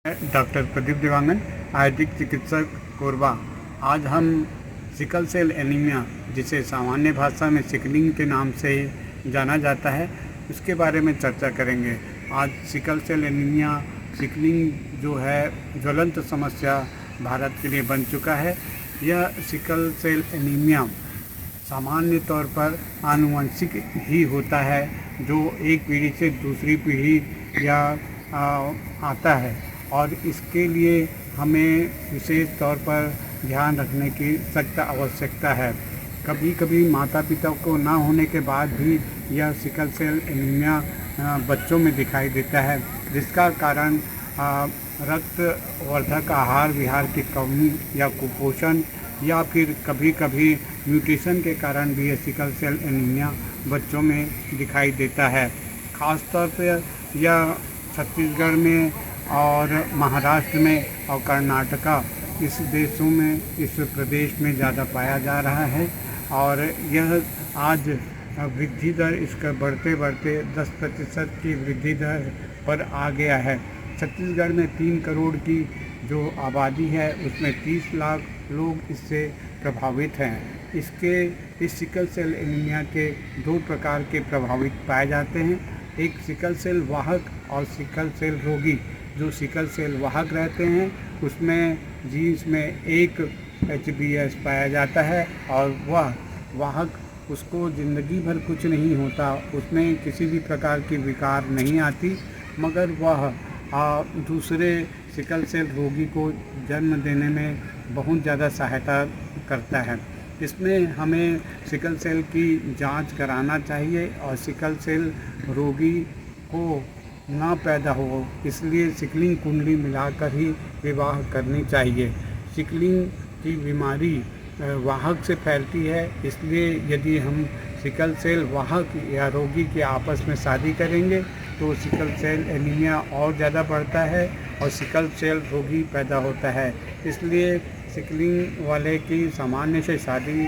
Doctor Pradeep Dewangan, Ayurvedic चिकित्सक कोरबा। आज हम सिकल सेल एनीमिया, जिसे सामान्य भाषा में सिकलिंग के नाम से जाना जाता है, उसके बारे में चर्चा करेंगे। आज सिकल सेल एनीमिया, सिकलिंग जो है ज्वलंत समस्या भारत के लिए बन चुका है। यह सिकल सेल एनीमिया सामान्य तौर पर आनुवंशिक ही होता है, जो एक पीढ़ी से दूसरी पीढ़ी या आता है, और इसके लिए हमें विशेष तौर पर ध्यान रखने की सख्त आवश्यकता है। कभी कभी माता पिता को ना होने के बाद भी यह सिकल सेल एनीमिया बच्चों में दिखाई देता है, जिसका कारण रक्तवर्धक आहार विहार की कमी या कुपोषण या फिर कभी कभी म्यूटेशन के कारण भी यह सिकल सेल एनीमिया बच्चों में दिखाई देता है। ख़ासतौर पर यह छत्तीसगढ़ में और महाराष्ट्र में और कर्नाटका, इस देशों में, इस प्रदेश में ज़्यादा पाया जा रहा है। और यह आज वृद्धि दर इसका बढ़ते बढ़ते 10% की वृद्धि दर पर आ गया है। छत्तीसगढ़ में 3 करोड़ की जो आबादी है, उसमें 30 लाख लोग इससे प्रभावित हैं। इस सिकल सेल एनीमिया के 2 प्रकार के प्रभावित पाए जाते हैं, एक सिकल सेल वाहक और सिकल सेल रोगी। जो सिकल सेल वाहक रहते हैं उसमें जीन्स में एक HBS पाया जाता है, और वह वाहक उसको ज़िंदगी भर कुछ नहीं होता, उसमें किसी भी प्रकार की विकार नहीं आती, मगर वह दूसरे सिकल सेल रोगी को जन्म देने में बहुत ज़्यादा सहायता करता है। इसमें हमें सिकल सेल की जांच कराना चाहिए, और सिकल सेल रोगी को ना पैदा हो, इसलिए सिकलिंग कुंडली मिलाकर ही विवाह करनी चाहिए। सिकलिंग की बीमारी वाहक से फैलती है, इसलिए यदि हम सिकल सेल वाहक या रोगी के आपस में शादी करेंगे तो सिकल सेल एनीमिया और ज़्यादा बढ़ता है और सिकल सेल रोगी पैदा होता है। इसलिए सिकलिंग वाले की सामान्य से शादी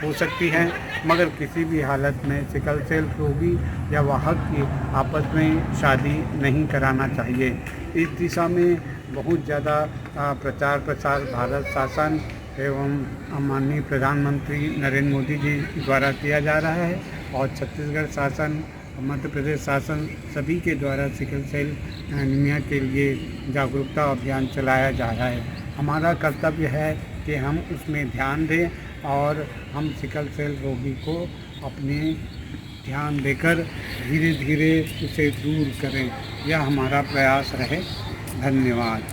हो सकती है, मगर किसी भी हालत में सिकल सेल रोगी या वाहक की आपस में शादी नहीं कराना चाहिए। इस दिशा में बहुत ज़्यादा प्रचार प्रसार भारत शासन एवं माननीय प्रधानमंत्री नरेंद्र मोदी जी द्वारा किया जा रहा है, और छत्तीसगढ़ शासन, मध्य प्रदेश शासन सभी के द्वारा सिकल सेल एनीमिया के लिए जागरूकता अभियान चलाया जा रहा है। हमारा कर्तव्य है कि हम उसमें ध्यान दें और हम सिकल सेल रोगी को अपने ध्यान देकर धीरे धीरे उसे दूर करें। यह हमारा प्रयास रहे। धन्यवाद।